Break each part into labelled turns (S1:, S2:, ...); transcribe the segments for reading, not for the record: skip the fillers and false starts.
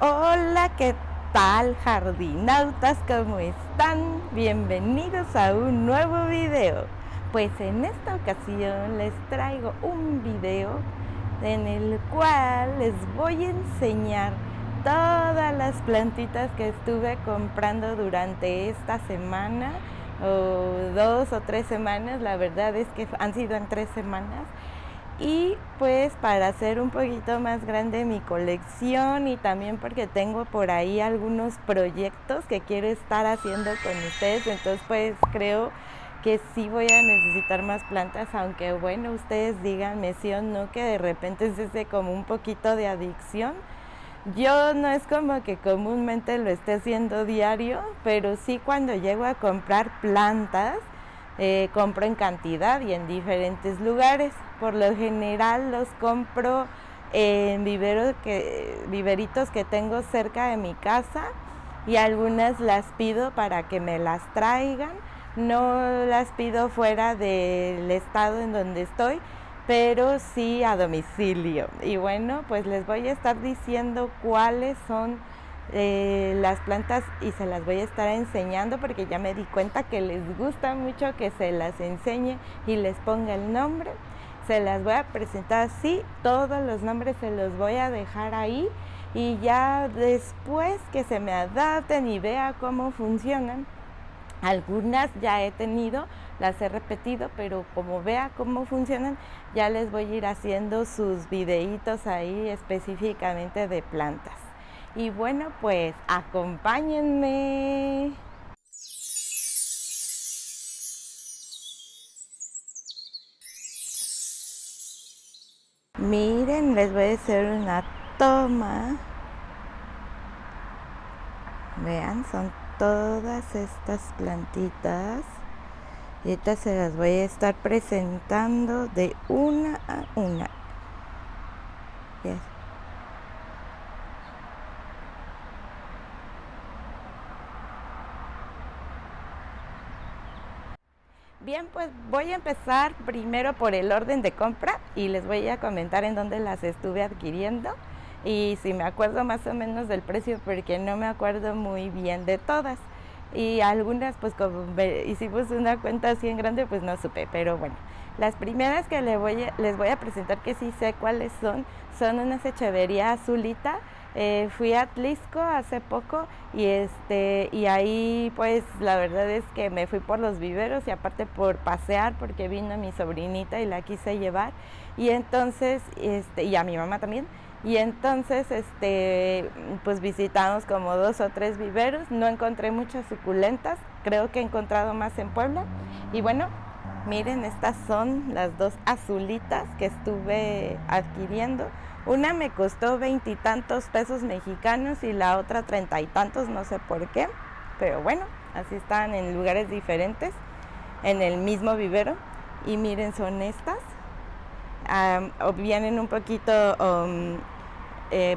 S1: Hola, ¿qué tal, jardinautas? ¿Cómo están? Bienvenidos a un nuevo video. Pues en esta ocasión les traigo un video en el cual les voy a enseñar todas las plantitas que estuve comprando durante esta semana o 2 o 3 semanas. La verdad es que han sido en 3 semanas. Y pues para hacer un poquito más grande mi colección y también porque tengo por ahí algunos proyectos que quiero estar haciendo con ustedes, entonces pues creo que sí voy a necesitar más plantas, aunque bueno, ustedes díganme sí o no, que de repente es ese como un poquito de adicción. Yo no es como que comúnmente lo esté haciendo diario, pero sí cuando llego a comprar plantas, compro en cantidad y en diferentes lugares. Por lo general los compro en viveritos que tengo cerca de mi casa y algunas las pido para que me las traigan. No las pido fuera del estado en donde estoy, pero sí a domicilio. Y bueno, pues les voy a estar diciendo cuáles son las plantas y se las voy a estar enseñando porque ya me di cuenta que les gusta mucho que se las enseñe y les ponga el nombre. Se las voy a presentar así, todos los nombres se los voy a dejar ahí y ya después que se me adapten y vea cómo funcionan. Algunas ya he tenido, las he repetido, pero como vea cómo funcionan, ya les voy a ir haciendo sus videitos ahí específicamente de plantas. Y bueno, pues acompáñenme. Miren, les voy a hacer una toma. Vean, son todas estas plantitas. Y ahorita se las voy a estar presentando de una a una. Yes. Bien, pues voy a empezar primero por el orden de compra y les voy a comentar en dónde las estuve adquiriendo y si me acuerdo más o menos del precio porque no me acuerdo muy bien de todas. Y algunas pues como hicimos una cuenta así en grande pues no supe, pero bueno. Las primeras que les voy a presentar que sí sé cuáles son unas Echevería Azulita. Fui a Atlisco hace poco y ahí pues la verdad es que me fui por los viveros y aparte por pasear porque vino mi sobrinita y la quise llevar y entonces y a mi mamá también y entonces pues visitamos como 2 o 3 viveros. No encontré muchas suculentas, creo que he encontrado más en Puebla. Y bueno, miren, estas son las 2 azulitas que estuve adquiriendo. Una me costó 20 y tantos pesos mexicanos y la otra 30 y tantos, no sé por qué, pero bueno, así están en lugares diferentes, en el mismo vivero. Y miren, son estas. Vienen un poquito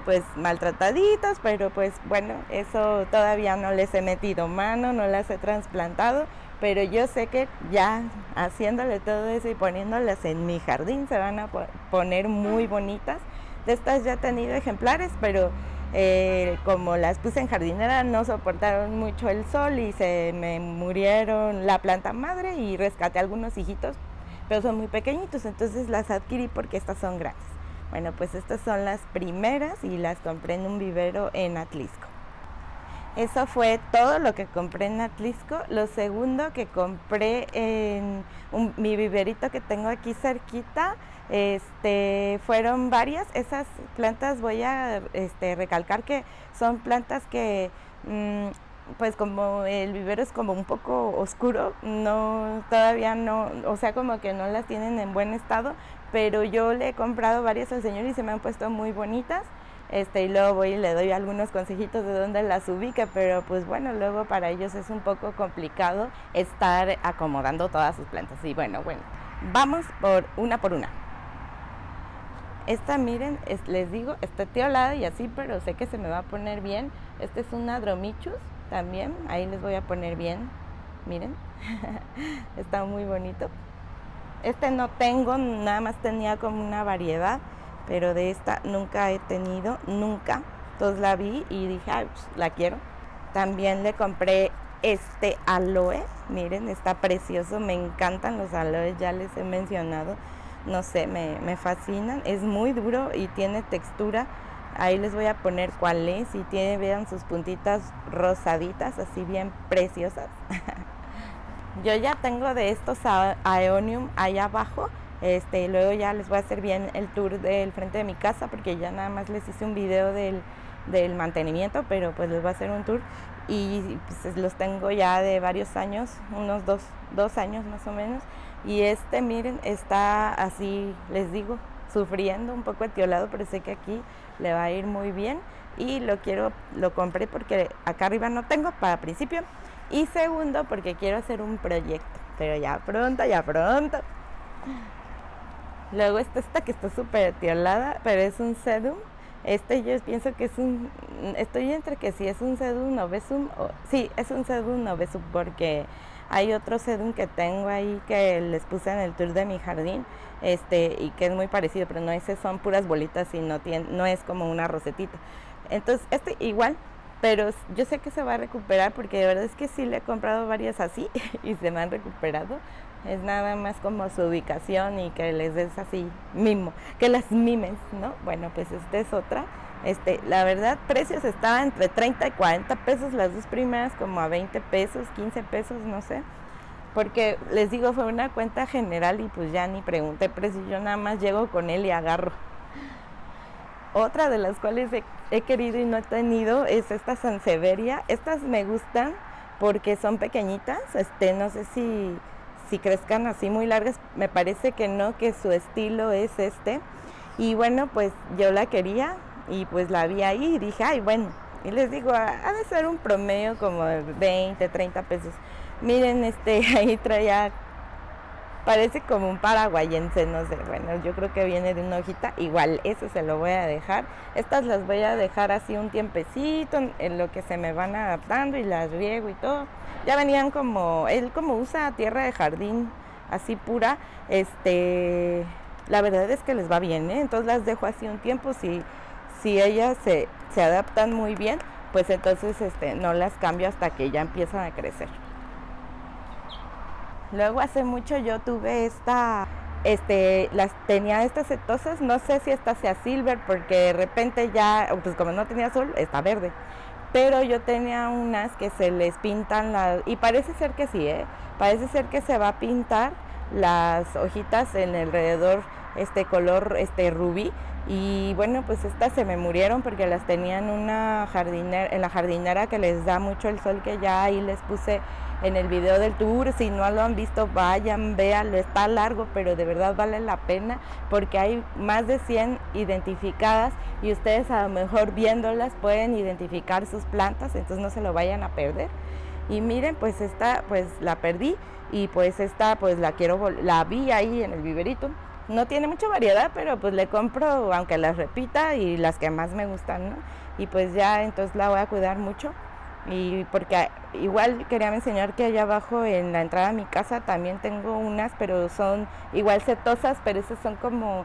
S1: pues maltrataditas, pero pues bueno, eso todavía no les he metido mano, no las he trasplantado, pero yo sé que ya haciéndole todo eso y poniéndolas en mi jardín se van a poner muy bonitas. De estas ya he tenido ejemplares, pero como las puse en jardinera no soportaron mucho el sol y se me murieron la planta madre y rescaté algunos hijitos, pero son muy pequeñitos, entonces las adquirí porque estas son grandes. Bueno, pues estas son las primeras y las compré en un vivero en Atlisco. Eso fue todo lo que compré en Atlisco. Lo segundo que compré en mi viverito que tengo aquí cerquita, fueron varias. Esas plantas voy a recalcar que son plantas que pues como el vivero es como un poco oscuro, no, todavía no, o sea, como que no las tienen en buen estado, pero yo le he comprado varias al señor y se me han puesto muy bonitas. Y luego voy y le doy algunos consejitos de dónde las ubica, pero pues bueno, luego para ellos es un poco complicado estar acomodando todas sus plantas. Y bueno, vamos por una. Esta, miren, les digo, está tiolada y así, pero sé que se me va a poner bien. Este es un Adromichus también, ahí les voy a poner bien, miren, está muy bonito. Este no tengo, nada más tenía como una variedad, pero de esta nunca he tenido, nunca. entonces la vi y dije, ay, pues, la quiero. También le compré este aloe, miren, está precioso, me encantan los aloes, ya les he mencionado, no sé, me fascinan, es muy duro y tiene textura. Ahí les voy a poner cuál es y tiene, vean sus puntitas rosaditas, así bien preciosas. Yo ya tengo de estos Aeonium allá abajo. Luego ya les voy a hacer bien el tour del frente de mi casa porque ya nada más les hice un video del mantenimiento, pero pues les voy a hacer un tour y pues los tengo ya de varios años, unos dos años más o menos. Y miren, está así, les digo, sufriendo un poco etiolado, pero sé que aquí le va a ir muy bien y lo compré porque acá arriba no tengo para principio y segundo porque quiero hacer un proyecto, pero ya pronto. Luego está esta que está súper etiolada, pero es un sedum. Yo pienso que estoy entre que si es un sedum novesum, sí, es un sedum novesum porque hay otro sedum que tengo ahí que les puse en el tour de mi jardín, y que es muy parecido, pero no, ese son puras bolitas y no es como una rosetita. Entonces, igual, pero yo sé que se va a recuperar porque de verdad es que sí le he comprado varias así y se me han recuperado. Es nada más como su ubicación y que les des así mimo, que las mimes, ¿no? Bueno, pues esta es otra. La verdad, precios estaban entre 30 y 40 pesos, las dos primeras como a 20 pesos, 15 pesos, no sé. Porque les digo, fue una cuenta general y pues ya ni pregunté precio, yo nada más llego con él y agarro. Otra de las cuales he querido y no he tenido es esta Sansevieria. Estas me gustan porque son pequeñitas, no sé si crezcan así muy largas, me parece que no, que su estilo es y bueno, pues yo la quería y pues la vi ahí y dije, ay, bueno, y les digo, ha de ser un promedio como de 20, 30 pesos. Miren, ahí traía, parece como un paraguayense, no sé, bueno, yo creo que viene de una hojita, igual, eso se lo voy a dejar. Estas las voy a dejar así un tiempecito, en lo que se me van adaptando y las riego y todo. Ya venían él como usa tierra de jardín así pura, la verdad es que les va bien, ¿eh? Entonces las dejo así un tiempo, si ellas se adaptan muy bien, pues entonces no las cambio hasta que ya empiezan a crecer. Luego hace mucho yo tuve tenía estas setosas, no sé si esta sea silver porque de repente ya, pues como no tenía sol, está verde. Pero yo tenía unas que se les pintan y parece ser que sí, parece ser que se va a pintar las hojitas en alrededor, color rubí. Y bueno, pues estas se me murieron porque las tenía en la jardinera que les da mucho el sol, que ya ahí les puse en el video del tour. Si no lo han visto, vayan, véanlo, está largo, pero de verdad vale la pena porque hay más de 100 identificadas y ustedes a lo mejor viéndolas pueden identificar sus plantas, entonces no se lo vayan a perder. Y miren, pues esta pues la perdí y pues esta pues la vi ahí en el viverito. No tiene mucha variedad, pero pues le compro aunque las repita y las que más me gustan, ¿no? Y pues ya entonces la voy a cuidar mucho. Y porque igual quería enseñar que allá abajo en la entrada de mi casa también tengo unas, pero son igual setosas, pero esas son como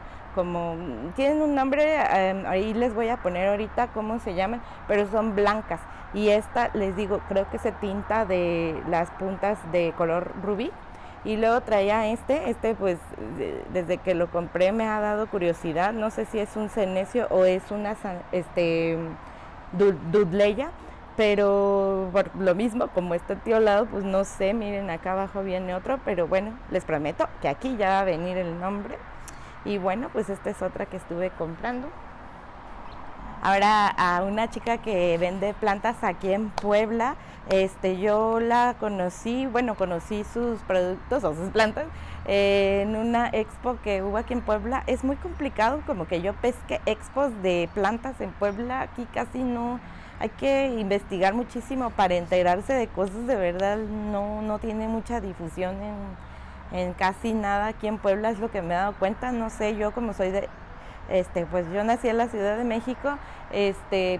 S1: tienen un nombre, ahí les voy a poner ahorita cómo se llaman, pero son blancas. Y esta, les digo, creo que se tinta de las puntas de color rubí. Y luego traía pues desde que lo compré me ha dado curiosidad, no sé si es un senecio o es una Dudleya, pero por lo mismo, como está etiolado, pues no sé, miren, acá abajo viene otro, pero bueno, les prometo que aquí ya va a venir el nombre. Y bueno, pues esta es otra que estuve comprando. Ahora a una chica que vende plantas aquí en Puebla, yo la conocí sus productos o sus plantas en una expo que hubo aquí en Puebla. Es muy complicado como que yo pesque expos de plantas en Puebla, aquí casi no, hay que investigar muchísimo para enterarse de cosas, de verdad no tiene mucha difusión en casi nada aquí en Puebla, es lo que me he dado cuenta. No sé, yo como soy pues yo nací en la Ciudad de México,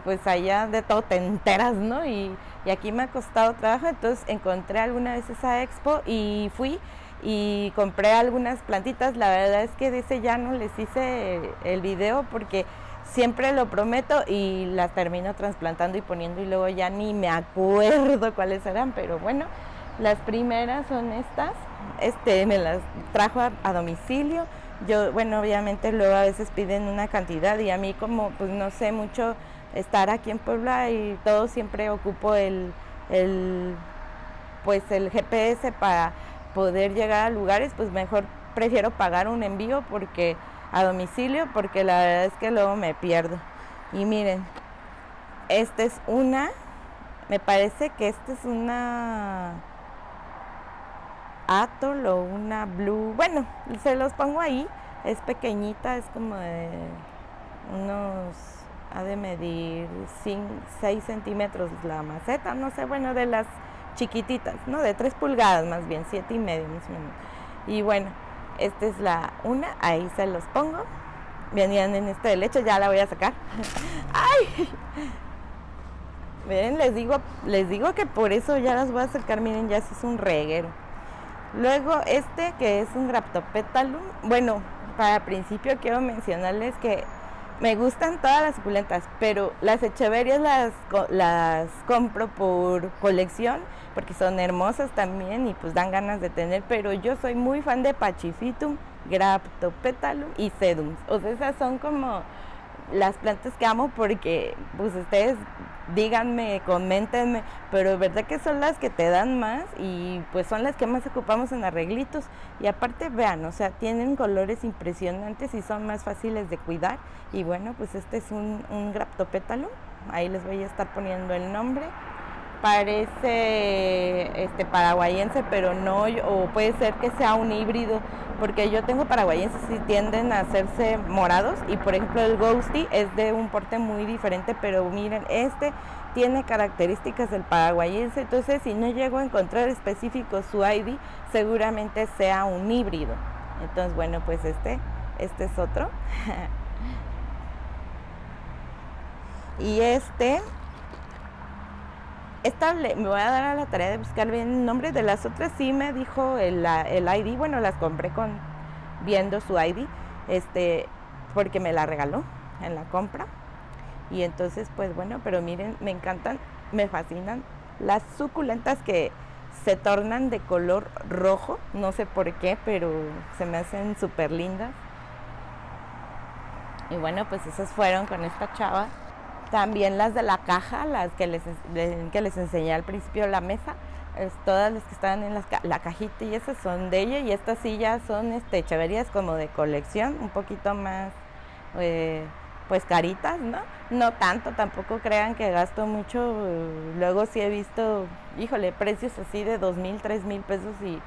S1: pues allá de todo te enteras, ¿no? Y aquí me ha costado trabajo, entonces encontré alguna vez esa expo y fui y compré algunas plantitas. La verdad es que de ese ya no les hice el video porque siempre lo prometo y las termino trasplantando y poniendo y luego ya ni me acuerdo cuáles eran, pero bueno, las primeras son estas. Me las trajo a domicilio. Yo, bueno, obviamente luego a veces piden una cantidad y a mí como pues no sé mucho estar aquí en Puebla y todo siempre ocupo pues el GPS para poder llegar a lugares, pues mejor prefiero pagar un envío porque a domicilio, porque la verdad es que luego me pierdo. Y miren, esta es una, me parece que esta es una Atoll o una Blue, bueno, se los pongo ahí, es pequeñita, es como de unos, ha de medir 6 centímetros la maceta, no sé, bueno, de las chiquititas, ¿no? De 3 pulgadas más bien, 7,5 más o menos. Y bueno, esta es la una, ahí se los pongo. Venían en este de leche, ya la voy a sacar. ¡Ay! Miren, les digo que por eso ya las voy a sacar, miren, ya se hizo un reguero. Luego que es un Graptopetalum, bueno, para principio quiero mencionarles que me gustan todas las suculentas, pero las echeverias las compro por colección, porque son hermosas también y pues dan ganas de tener, pero yo soy muy fan de Pachyphytum, Graptopetalum y Sedum. O sea, esas son como las plantas que amo porque pues ustedes díganme, coméntenme, pero es verdad que son las que te dan más y pues son las que más ocupamos en arreglitos. Y aparte vean, o sea, tienen colores impresionantes y son más fáciles de cuidar. Y bueno, pues este es un Graptopetalum, ahí les voy a estar poniendo el nombre. Parece paraguayense, pero no, o puede ser que sea un híbrido, porque yo tengo paraguayenses y tienden a hacerse morados, y por ejemplo el Ghosty es de un porte muy diferente, pero miren, tiene características del paraguayense, entonces si no llego a encontrar específico su ID, seguramente sea un híbrido. Entonces bueno, pues este es otro. Y me voy a dar a la tarea de buscar bien el nombre. De las otras sí me dijo el ID, bueno, las compré viendo su ID, porque me la regaló en la compra. Y entonces pues bueno, pero miren, me encantan, me fascinan las suculentas que se tornan de color rojo, no sé por qué, pero se me hacen súper lindas. Y bueno, pues esas fueron con esta chava. También las de la caja, las que les enseñé al principio de la mesa, todas las que estaban en la cajita y esas son de ella, y estas sí ya son echeverias como de colección, un poquito más pues caritas, ¿no? No tanto, tampoco crean que gasto mucho, luego sí he visto, híjole, precios así de 2,000, 3,000 pesos y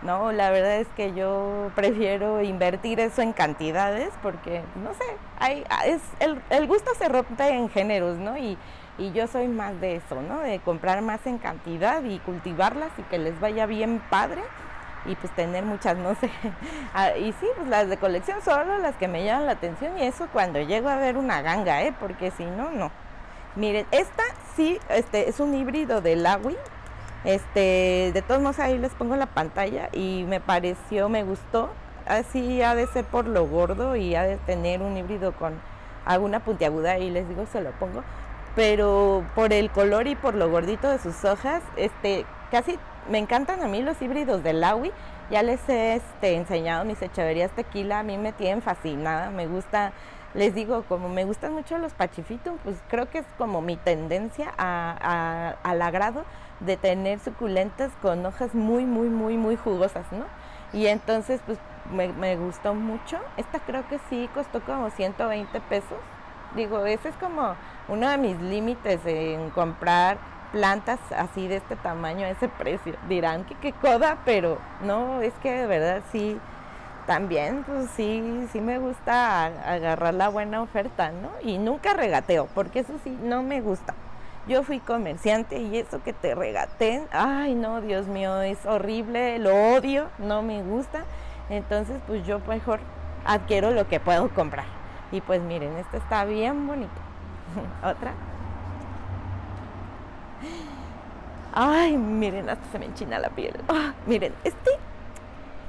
S1: no, la verdad es que yo prefiero invertir eso en cantidades porque, no sé, el gusto se rompe en géneros, ¿no? Y yo soy más de eso, ¿no? De comprar más en cantidad y cultivarlas y que les vaya bien padre y pues tener muchas, no sé. Y sí, pues las de colección solo las que me llaman la atención, y eso cuando llego a ver una ganga, porque si no, no. Miren, esta sí, es un híbrido de Lawi. De todos modos ahí les pongo la pantalla y me gustó. Así ha de ser por lo gordo y ha de tener un híbrido con alguna puntiaguda, y les digo, se lo pongo. Pero por el color y por lo gordito de sus hojas, casi me encantan a mí los híbridos de Lawi. Ya les he enseñado mis echeverías tequila, a mí me tienen fascinada, me gusta. Les digo, como me gustan mucho los Pachyphytum, pues creo que es como mi tendencia al agrado de tener suculentas con hojas muy, muy, muy, muy jugosas, ¿no? Y entonces, pues me gustó mucho. Esta creo que sí costó como 120 pesos. Digo, ese es como uno de mis límites en comprar plantas así de este tamaño a ese precio. Dirán que qué coda, pero no, es que de verdad sí. También, pues sí me gusta agarrar la buena oferta, ¿no? Y nunca regateo, porque eso sí, no me gusta. Yo fui comerciante y eso que te regateen, ay no, Dios mío, es horrible, lo odio, no me gusta. Entonces, pues yo mejor adquiero lo que puedo comprar. Y pues miren, esta está bien bonita. Otra. Ay, miren, hasta se me enchina la piel. Miren,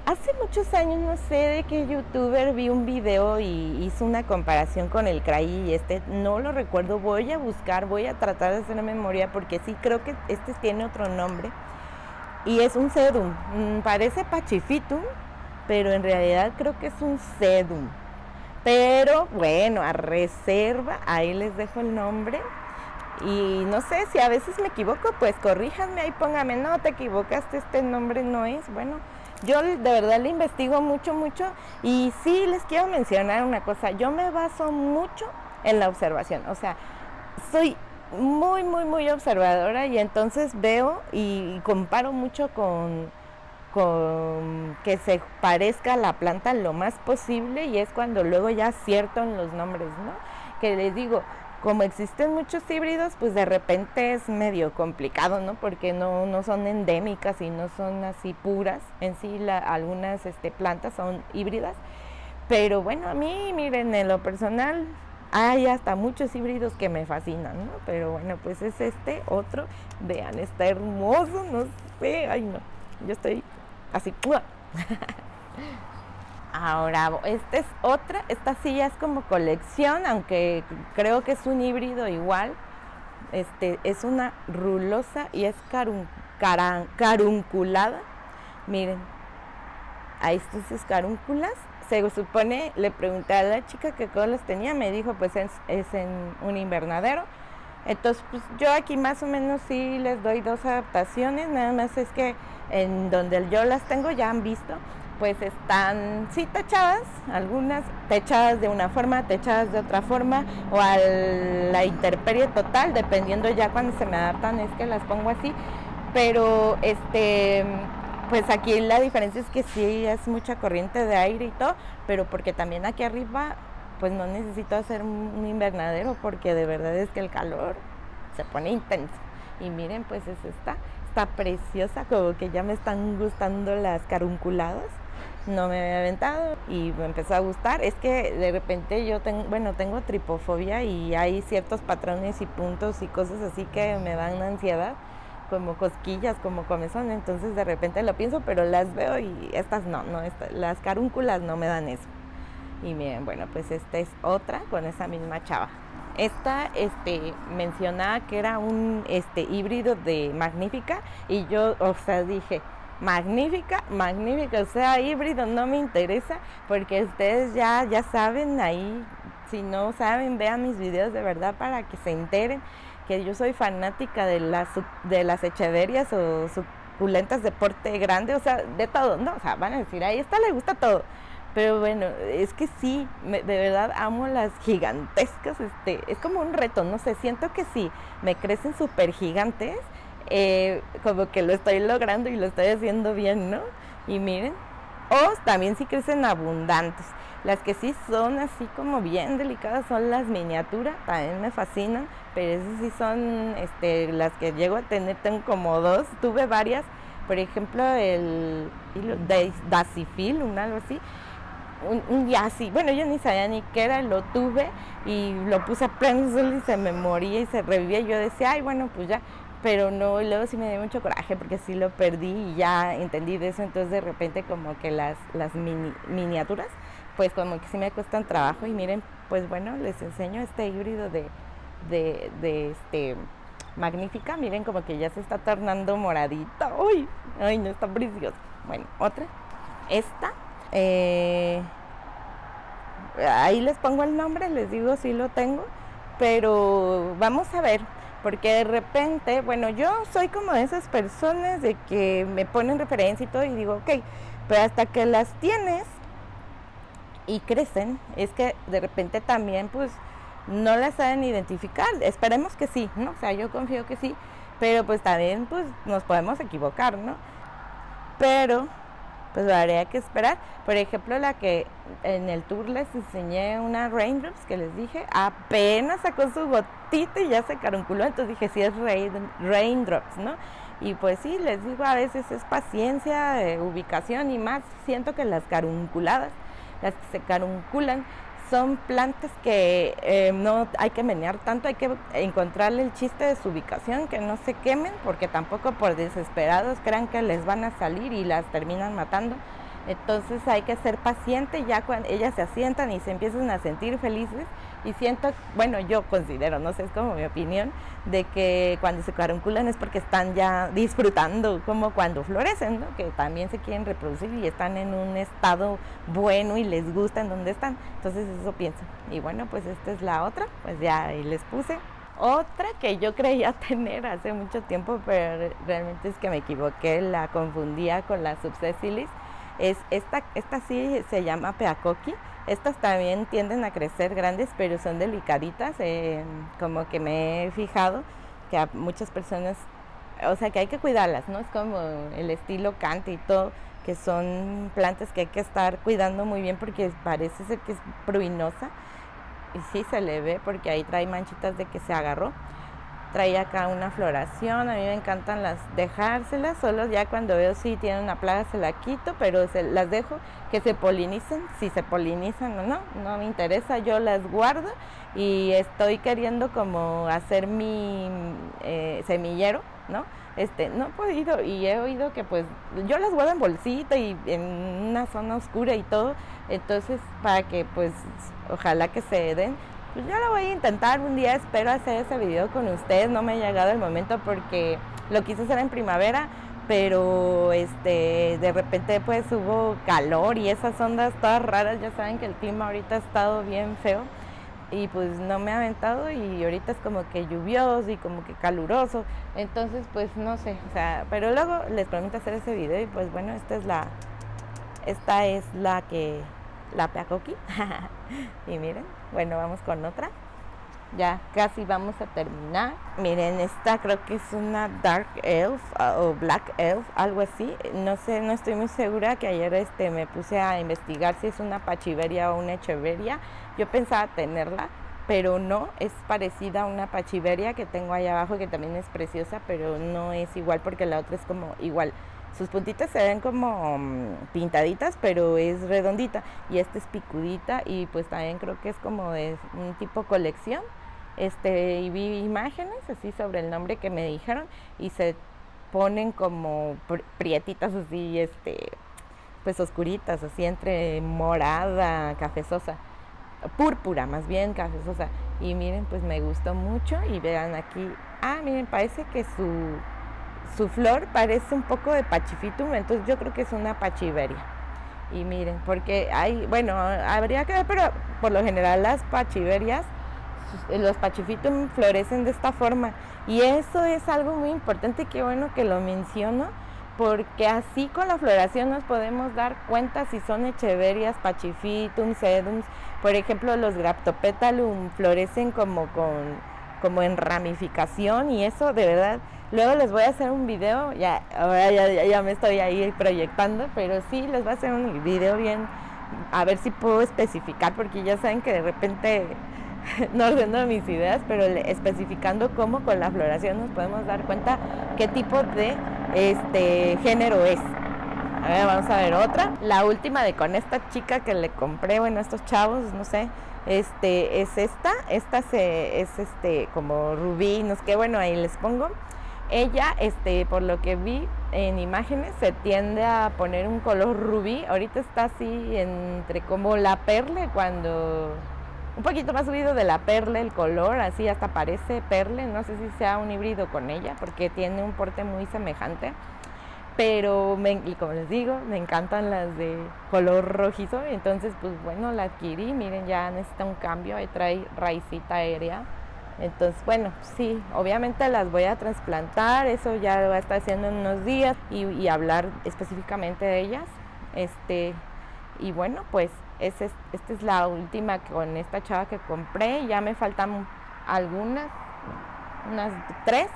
S1: Hace muchos años, no sé de qué youtuber, vi un video y hizo una comparación con el cray y no lo recuerdo, voy a buscar, voy a tratar de hacer memoria porque sí creo que este tiene otro nombre y es un sedum, parece Pachyphytum, pero en realidad creo que es un sedum. Pero bueno, a reserva, ahí les dejo el nombre. Y no sé si a veces me equivoco, pues corríjanme ahí, póngame, no, te equivocaste, este nombre no es. Bueno, yo de verdad le investigo mucho, mucho. Y sí les quiero mencionar una cosa, yo me baso mucho en la observación. O sea, soy muy, muy, muy observadora y entonces veo y comparo mucho con que se parezca a la planta lo más posible y es cuando luego ya acierto en los nombres, ¿no? Que les digo, como existen muchos híbridos, pues de repente es medio complicado, ¿no? Porque no son endémicas y no son así puras. En sí, algunas plantas son híbridas. Pero bueno, a mí, miren, en lo personal, hay hasta muchos híbridos que me fascinan, ¿no? Pero bueno, pues es otro. Vean, está hermoso, no sé, ay no. Yo estoy así. Ahora, esta es otra, esta sí ya es como colección, aunque creo que es un híbrido igual. Es una rulosa y es carunculada. Miren, ahí están sus carúnculas. Se supone, le pregunté a la chica que cómo las tenía, me dijo pues es en un invernadero. Entonces, pues yo aquí más o menos sí les doy 2 adaptaciones, nada más es que en donde yo las tengo ya han visto, pues están sí techadas, algunas techadas de una forma, techadas de otra forma, o a la intemperie total, dependiendo ya cuando se me adaptan es que las pongo así, pero pues aquí la diferencia es que sí es mucha corriente de aire y todo, pero porque también aquí arriba pues no necesito hacer un invernadero porque de verdad es que el calor se pone intenso. Y miren, pues es está preciosa, como que ya me están gustando las carunculadas. No me había aventado y me empezó a gustar. Es que de repente yo tengo tripofobia y hay ciertos patrones y puntos y cosas así que me dan ansiedad, como cosquillas, como comezón. Entonces de repente lo pienso, pero las veo y estas las carúnculas no me dan eso. Y miren, bueno, pues esta es otra con esa misma chava. Esta mencionaba que era un híbrido de Magnífica y yo, o sea, dije, magnífica, o sea, híbrido no me interesa porque ustedes ya saben ahí, si no saben, vean mis videos de verdad para que se enteren que yo soy fanática de las echeverias o suculentas de porte grande, o sea, de todo, ¿no? O sea, van a decir, a esta le gusta todo. Pero bueno, es que sí, de verdad amo las gigantescas, es como un reto, no sé, siento que sí, me crecen súper gigantes, como que lo estoy logrando y lo estoy haciendo bien, ¿no? Y miren, o también sí crecen abundantes, las que sí son así como bien delicadas son las miniaturas, también me fascinan, pero esas sí son las que llego a tener, tengo como 2, tuve varias, por ejemplo el Dasyphil, algo así. Un día así, bueno, yo ni sabía ni qué era, lo tuve y lo puse a pleno sol y se me moría y se revivía. Y yo decía, ay, bueno, pues ya, pero no, y luego sí me dio mucho coraje porque sí lo perdí y ya entendí de eso. Entonces, de repente, como que las miniaturas, pues como que sí me cuestan trabajo. Y miren, pues bueno, les enseño este híbrido de Magnífica. Miren, como que ya se está tornando moradita. ¡Uy! ¡Ay, no, está precioso! Bueno, otra, esta. Ahí les pongo el nombre, les digo si lo tengo, pero vamos a ver, porque de repente, bueno, yo soy como de esas personas de que me ponen referencia y todo y digo, ok, pero hasta que las tienes y crecen, es que de repente también pues no las saben identificar, esperemos que sí, ¿no? O sea, yo confío que sí, pero pues también pues nos podemos equivocar, ¿no? Pero pues habría que esperar. Por ejemplo, la que en el tour les enseñé, una Raindrops, que les dije, apenas sacó su gotita y ya se carunculó, entonces dije, sí es Raindrops, ¿no? Y pues sí, les digo, a veces es paciencia, ubicación y más. Siento que las carunculadas, las que se carunculan, son plantas que no hay que menear tanto, hay que encontrarle el chiste de su ubicación, que no se quemen, porque tampoco por desesperados crean que les van a salir y las terminan matando. Entonces hay que ser paciente ya cuando ellas se asientan y se empiezan a sentir felices. Y siento, bueno, yo considero, no sé, es como mi opinión, de que cuando se carunculan es porque están ya disfrutando, como cuando florecen, ¿no? Que también se quieren reproducir y están en un estado bueno y les gusta en donde están. Entonces eso pienso. Y bueno, pues esta es la otra, pues ya ahí les puse. Otra que yo creía tener hace mucho tiempo, pero realmente es que me equivoqué, la confundía con la subsessilis. Es esta sí se llama Peacoqui. Estas también tienden a crecer grandes, pero son delicaditas. Como que me he fijado que a muchas personas, o sea, que hay que cuidarlas, ¿no? Es como el estilo Cante y todo, que son plantas que hay que estar cuidando muy bien porque parece ser que es pruinosa. Y sí se le ve porque ahí trae manchitas de que se agarró. Trae acá una floración, a mí me encantan dejárselas, solo ya cuando veo si tiene una plaga se la quito, pero las dejo que se polinicen, si se polinizan o no, no me interesa, yo las guardo y estoy queriendo como hacer mi semillero, ¿no? No he podido y he oído que pues yo las guardo en bolsita y en una zona oscura y todo, entonces para que pues ojalá que se den. Pues yo lo voy a intentar un día, espero hacer ese video con ustedes, no me ha llegado el momento porque lo quise hacer en primavera, pero de repente pues hubo calor y esas ondas todas raras, ya saben que el clima ahorita ha estado bien feo y pues no me ha aventado y ahorita es como que lluvioso y como que caluroso, entonces pues no sé, o sea, pero luego les prometo hacer ese video y pues bueno, esta es la Peacoqui. Y miren, bueno, vamos con otra. Ya casi vamos a terminar. Miren, esta creo que es una Dark Elf o Black Elf, algo así. No sé, no estoy muy segura, que ayer me puse a investigar si es una Pachiveria o una Echeveria. Yo pensaba tenerla, pero no, es parecida a una Pachiveria que tengo ahí abajo, que también es preciosa, pero no es igual porque la otra es como igual. Sus puntitas se ven como pintaditas, pero es redondita. Y esta es picudita y pues también creo que es como de un tipo colección. Y vi imágenes así sobre el nombre que me dijeron y se ponen como prietitas así, pues oscuritas, así entre morada, cafezosa, púrpura más bien cafezosa. Y miren, pues me gustó mucho y vean aquí, miren, parece que su flor parece un poco de Pachyphytum, entonces yo creo que es una Pachiveria. Y miren, porque bueno, habría que ver, pero por lo general las Pachiverias, los Pachyphytum florecen de esta forma. Y eso es algo muy importante y qué bueno que lo menciono, porque así con la floración nos podemos dar cuenta si son Echeverias, Pachyphytum, Sedums. Por ejemplo, los Graptopetalum florecen como en ramificación y eso de verdad. Luego les voy a hacer un video, ahora ya me estoy ahí proyectando, pero sí les voy a hacer un video bien, a ver si puedo especificar, porque ya saben que de repente no ordeno mis ideas, pero especificando cómo con la floración nos podemos dar cuenta qué tipo de género es. A ver, vamos a ver otra. La última con esta chica que le compré, bueno, estos chavos, no sé, es esta es como rubí, no sé qué, bueno, ahí les pongo. Ella, por lo que vi en imágenes, se tiende a poner un color rubí. Ahorita está así entre como la perle, cuando un poquito más subido de la perle el color, así hasta parece perle. No sé si sea un híbrido con ella, porque tiene un porte muy semejante. Pero como les digo, me encantan las de color rojizo. Entonces, pues bueno, la adquirí. Miren, ya necesita un cambio. Ahí trae raicita aérea. Entonces, bueno, sí, obviamente las voy a trasplantar, eso ya lo voy a estar haciendo en unos días y hablar específicamente de ellas. Y bueno, pues esta es la última con esta chava que compré. Ya me faltan algunas, unas 3,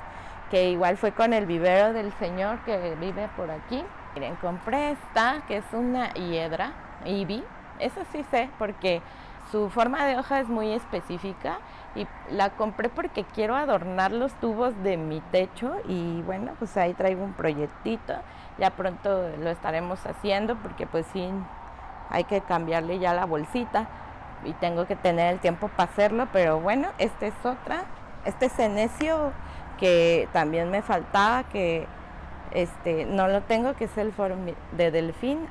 S1: que igual fue con el vivero del señor que vive por aquí. Miren, compré esta, que es una hiedra, Ivy. Eso sí sé, porque su forma de hoja es muy específica y la compré porque quiero adornar los tubos de mi techo y bueno, pues ahí traigo un proyectito, ya pronto lo estaremos haciendo porque pues sí, hay que cambiarle ya la bolsita y tengo que tener el tiempo para hacerlo, pero bueno, esta es otra, senecio que también me faltaba, que no lo tengo, que es el de delfín.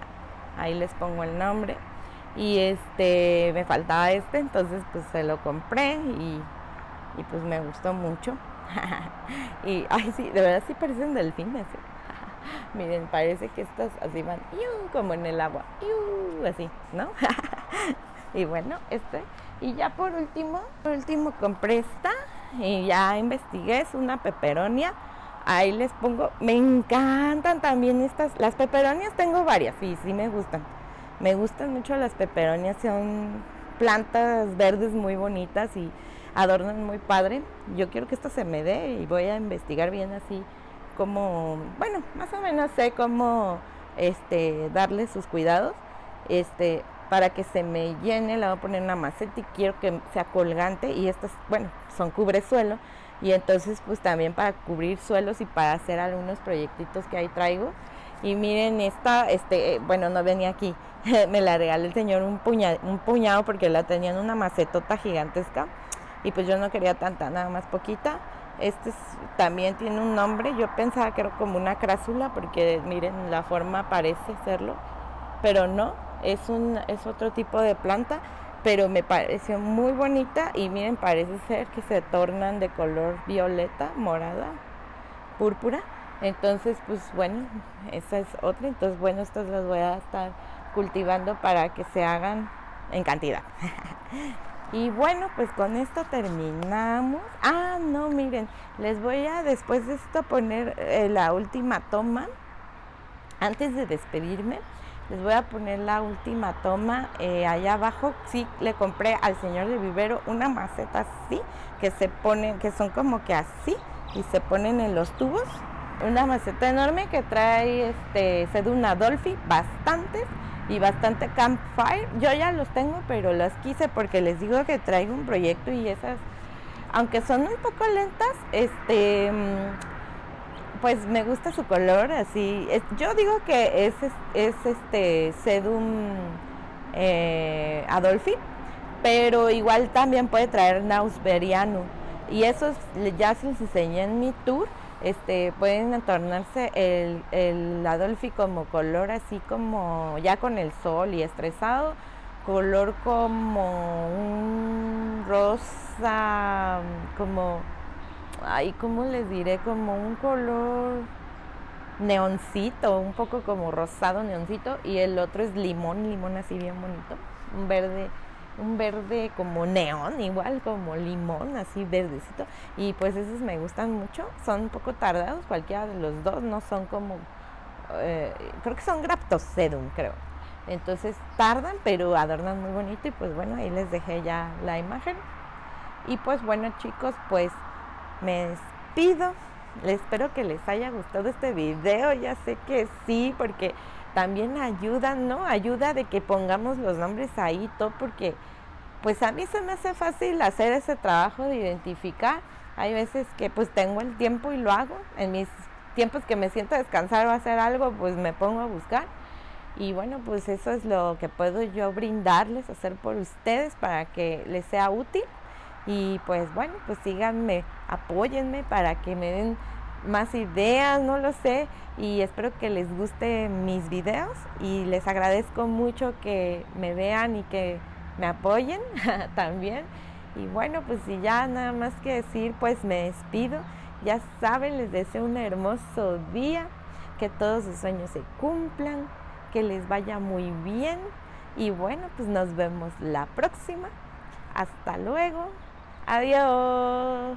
S1: ahí les pongo el nombre. Y me faltaba entonces pues se lo compré y pues me gustó mucho. Y ay sí, de verdad sí parecen delfines. Miren, parece que estas así van como en el agua, así, ¿no? Y bueno, y ya por último compré esta y ya investigué, es una peperonia. Ahí les pongo, me encantan también las peperonias, tengo varias y sí me gustan mucho las peperonias, son plantas verdes muy bonitas y adornan muy padre. Yo quiero que esto se me dé y voy a investigar bien así como, bueno, más o menos sé cómo darle sus cuidados para que se me llene. Le voy a poner una maceta y quiero que sea colgante, y estas, bueno, son cubresuelo, y entonces pues también para cubrir suelos y para hacer algunos proyectitos que ahí traigo. Y miren esta, bueno, no venía aquí, me la regaló el señor un puñado porque la tenía en una macetota gigantesca y pues yo no quería tanta, nada más poquita. También tiene un nombre, yo pensaba que era como una crásula porque miren la forma parece serlo, pero no, es otro tipo de planta, pero me pareció muy bonita y miren, parece ser que se tornan de color violeta, morada, púrpura. Entonces pues bueno, esa es otra. Entonces bueno, estas las voy a estar cultivando para que se hagan en cantidad. Y bueno, pues con esto terminamos. No, miren, les voy a después de esto poner la última toma. Antes de despedirme, les voy a poner la última toma. Allá abajo sí le compré al señor de vivero una maceta así, que se ponen, que son como que así, y se ponen en los tubos. Una maceta enorme que trae Sedum Adolphi, bastantes, y bastante Campfire. Yo ya los tengo, pero las quise porque les digo que traigo un proyecto y esas, aunque son un poco lentas, pues me gusta su color, así. Yo digo que es Sedum Adolphi, pero igual también puede traer Nausberianum. Y esos ya se los enseñé en mi tour. Pueden tornarse el Adolphi como color así como ya con el sol y estresado, color como un rosa, como, ¿cómo les diré? Como un color neoncito, un poco como rosado neoncito, y el otro es limón así bien bonito, un verde como neón, igual como limón, así verdecito. Y pues esos me gustan mucho, son un poco tardados, cualquiera de los dos, no son como, creo que son Graptosedum, creo. Entonces tardan, pero adornan muy bonito. Y pues bueno, ahí les dejé ya la imagen. Y pues bueno, chicos, pues me despido. Espero que les haya gustado este video, ya sé que sí, porque también ayuda, ¿no? Ayuda de que pongamos los nombres ahí, todo, porque pues a mí se me hace fácil hacer ese trabajo de identificar. Hay veces que pues tengo el tiempo y lo hago. En mis tiempos que me siento a descansar o a hacer algo, pues me pongo a buscar. Y bueno, pues eso es lo que puedo yo brindarles, hacer por ustedes para que les sea útil. Y pues bueno, pues síganme, apóyenme para que me den más ideas, no lo sé, y espero que les guste mis videos y les agradezco mucho que me vean y que me apoyen también. Y bueno, pues si ya nada más que decir, pues me despido. Ya saben, les deseo un hermoso día, que todos sus sueños se cumplan, que les vaya muy bien y bueno, pues nos vemos la próxima. Hasta luego. Adiós.